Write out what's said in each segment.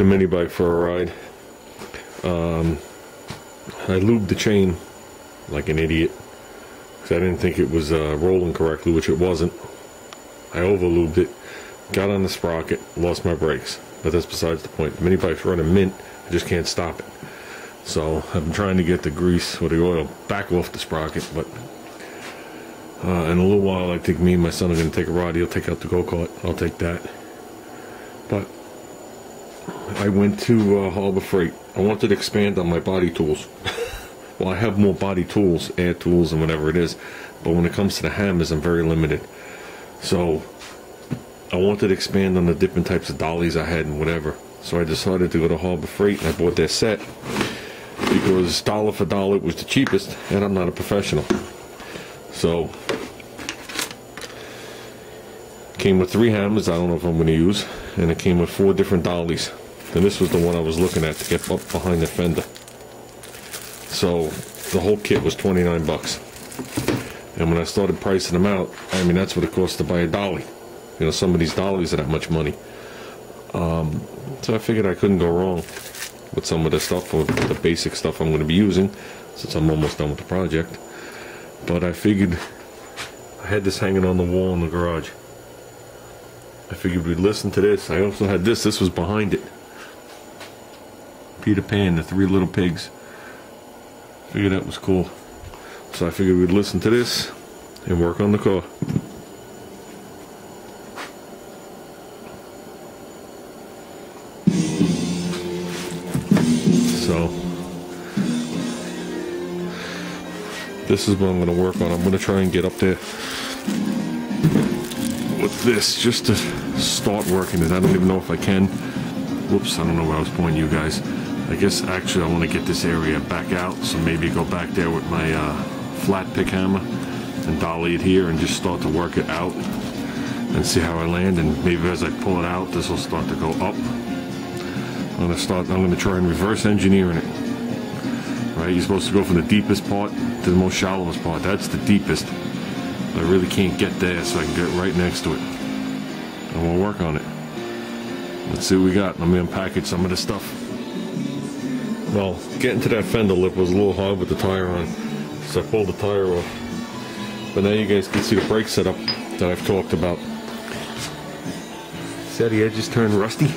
the mini bike for a ride. I lubed the chain like an idiot because I didn't think it was rolling correctly, which it wasn't. I over lubed it, got on the sprocket, lost my brakes, but that's besides the point. The mini bike's running mint, I just can't stop it. So I've been trying to get the grease or the oil back off the sprocket, but in a little while I think me and my son are going to take a ride. He'll take out the go-kart, I'll take that. But I went to Harbor Freight. I wanted to expand on my body tools. Well, I have more body tools, air tools and whatever it is, but when it comes to the hammers, I'm very limited. So I wanted to expand on the different types of dollies I had and whatever. So I decided to go to Harbor Freight and I bought their set because dollar for dollar it was the cheapest, and I'm not a professional. So came with 3 hammers I don't know if I'm going to use, and it came with 4 different dollies. And this was the one I was looking at to get up behind the Fender. So the whole kit was 29 bucks. And when I started pricing them out, I mean, that's what it costs to buy a dolly. You know, some of these dollies are that much money. So I figured I couldn't go wrong with some of the stuff, or the basic stuff I'm going to be using, since I'm almost done with the project. But I figured, I had this hanging on the wall in the garage. I figured we'd listen to this. I also had this was behind it. Peter Pan, the 3 little pigs. Figured that was cool. So I figured we'd listen to this and work on the car. So this is what I'm going to work on. I'm going to try and get up there with this just to start working it. I don't even know if I can. Whoops, I don't know where I was pointing you guys. I guess actually I want to get this area back out, so maybe go back there with my flat pick hammer and dolly it here and just start to work it out and see how I land. And maybe as I pull it out, this will start to go up. I'm going to try and reverse engineering it. Right, you're supposed to go from the deepest part to the most shallowest part. That's the deepest. I really can't get there, so I can get right next to it. And we'll work on it. Let's see what we got. Let me unpackage some of this stuff. Well, getting to that fender lip was a little hard with the tire on, so I pulled the tire off. But now you guys can see the brake setup that I've talked about. See how the edges turn rusty?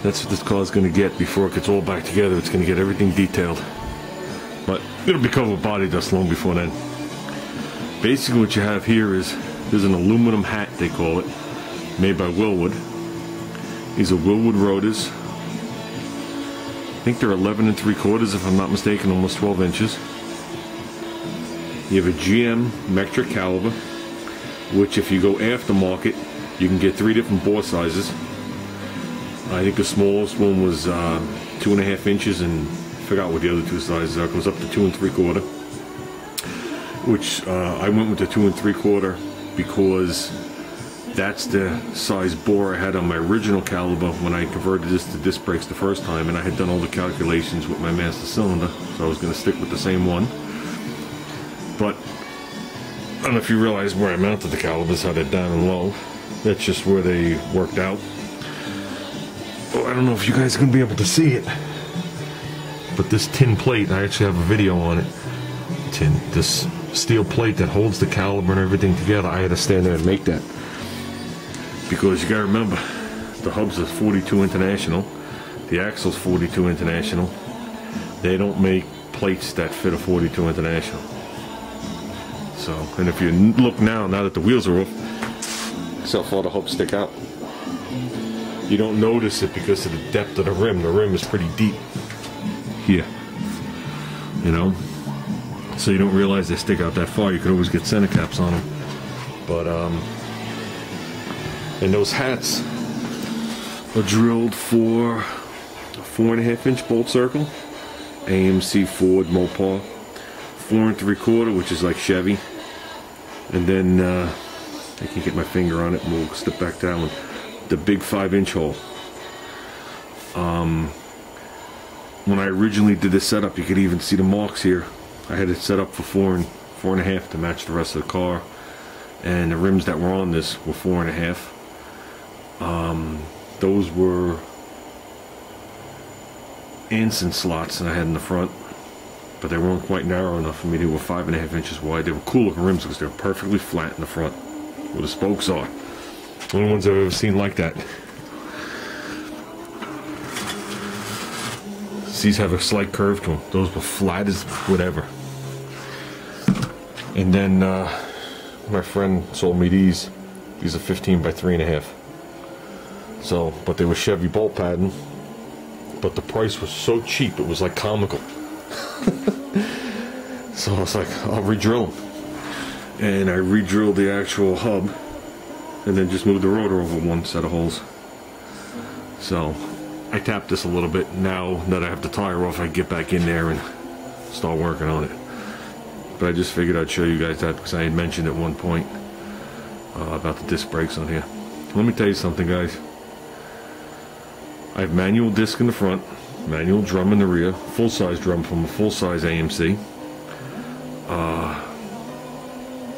That's what this car is going to get before it gets all back together. It's going to get everything detailed. But it'll be covered with body dust long before then. Basically what you have here is, there's an aluminum hat, they call it, made by Wilwood. These are Wilwood rotors. I think they're 11 3/4 if I'm not mistaken, almost 12 inches. You have a GM metric caliber, which if you go aftermarket, you can get 3 different bore sizes. I think the smallest one was 2.5 inches, and I forgot what the other 2 sizes are. It goes up to 2 3/4. Which I went with the 2 3/4 because that's the size bore I had on my original caliber when I converted this to disc brakes the first time, and I had done all the calculations with my master cylinder, so I was going to stick with the same one. But I don't know if you realize where I mounted the calibers, how they're down and low. That's just where they worked out. Oh, I don't know if you guys are going to be able to see it, but this tin plate, I actually have a video on it. This steel plate that holds the caliber and everything together, I had to stand there and make that. Because you gotta remember, the hubs is 42 International, the axle's 42 International. They don't make plates that fit a 42 International. So, and if you look now that the wheels are off, see how far the hubs stick out. You don't notice it because of the depth of the rim. The rim is pretty deep here, you know. So you don't realize they stick out that far. You could always get center caps on them. But and those hats are drilled for a 4.5 inch bolt circle, AMC Ford Mopar, 4 3/4, which is like Chevy, and then I can get my finger on it and we'll step back to that one, the big 5 inch hole. When I originally did this setup, you could even see the marks here. I had it set up for 4.5 to match the rest of the car, and the rims that were on this were 4.5. Those were Anson slots that I had in the front, but they weren't quite narrow enough for me. They were 5.5 inches wide. They were cool looking rims because they were perfectly flat in the front, where the spokes are. Only ones I've ever seen like that. These have a slight curve to them. Those were flat as whatever. And then my friend sold me these. These are 15 by 3.5. So, but they were Chevy bolt pattern. But the price was so cheap, it was like comical. So I was like, I'll re-drill them. And I re-drilled the actual hub, and then just moved the rotor over one set of holes. So I tapped this a little bit. Now that I have the tire off, I get back in there and start working on it. But I just figured I'd show you guys that because I had mentioned at one point about the disc brakes on here. Let me tell you something, guys. I have manual disc in the front, manual drum in the rear, full-size drum from a full-size AMC.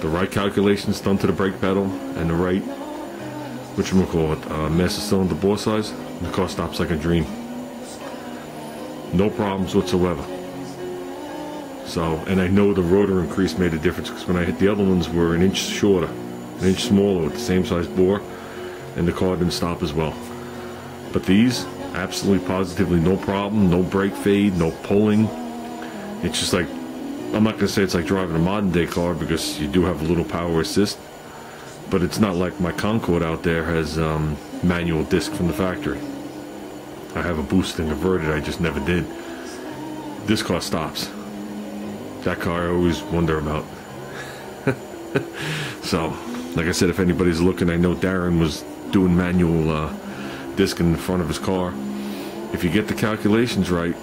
The right calculations done to the brake pedal and the right, master cylinder bore size. The car stops like a dream. No problems whatsoever. So, and I know the rotor increase made a difference because when I hit the other ones were an inch shorter, an inch smaller with the same size bore, and the car didn't stop as well. But these, absolutely positively no problem, no brake fade, no pulling. It's just like, I'm not going to say it's like driving a modern day car because you do have a little power assist, but it's not like my Concorde out there has manual disc from the factory. I have a boost and converted, I just never did. This car stops. That car I always wonder about. So, like I said, if anybody's looking, I know Darren was doing manual disc in the front of his car. If you get the calculations right,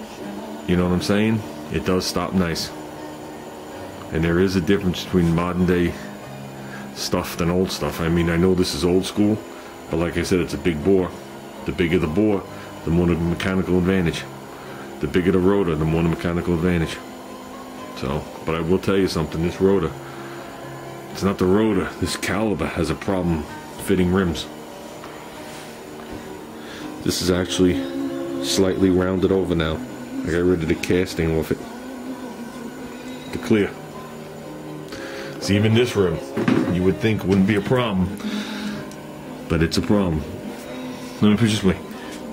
you know what I'm saying? It does stop nice. And there is a difference between modern day stuff than old stuff. I mean, I know this is old school, but like I said, it's a big bore. The bigger the bore, the more the mechanical advantage. The bigger the rotor, the more the mechanical advantage. So, but I will tell you something, this rotor, it's not the rotor, this caliber has a problem fitting rims. This is actually slightly rounded over now. I got rid of the casting off it. The clear. See, even this rim, you would think wouldn't be a problem, but it's a problem. Let me put it this way.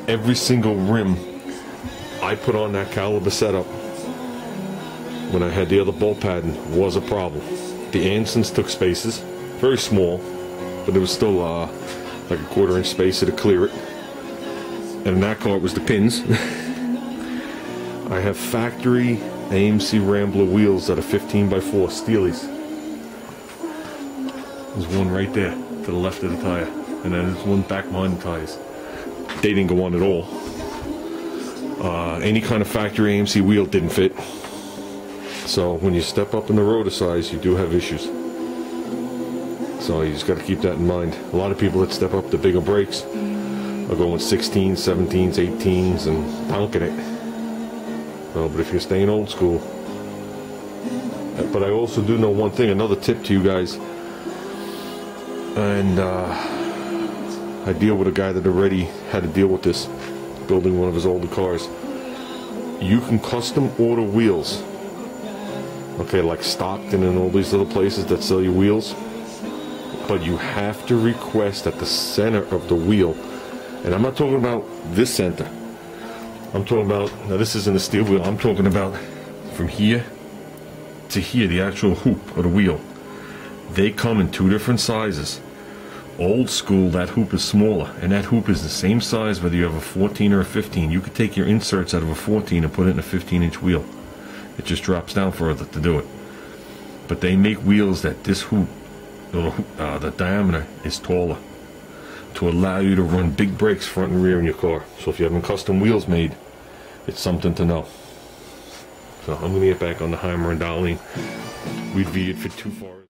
Every single rim I put on that caliber setup when I had the other bolt pattern was a problem. The Ansons took spaces, very small, but it was still like a 1/4 inch spacer to clear it. And in that car it was the pins. I have factory AMC Rambler wheels that are 15 by 4 Steelies. There's one right there to the left of the tire, and then there's one back behind the tires. They didn't go on at all. Any kind of factory AMC wheel didn't fit. So when you step up in the rotor size, you do have issues. So you just got to keep that in mind. A lot of people that step up the bigger brakes are going 16s, 17s, 18s, and pounding it. But if you're staying old school. But I also do know one thing, another tip to you guys. And I deal with a guy that already had to deal with this, building one of his older cars. You can custom order wheels. Okay, like Stockton and all these little places that sell you wheels. But you have to request at the center of the wheel. And I'm not talking about this center. I'm talking about, now this isn't a steel wheel, I'm talking about from here to here, the actual hoop of the wheel. They come in 2 different sizes. Old school, that hoop is smaller, and that hoop is the same size whether you have a 14 or a 15. You could take your inserts out of a 14 and put it in a 15-inch wheel. It just drops down further to do it. But they make wheels that this hoop, the diameter is taller, to allow you to run big brakes front and rear in your car. So if you're having custom wheels made, it's something to know. So I'm going to get back on the Heimer and Darlene. We'd veered for too far.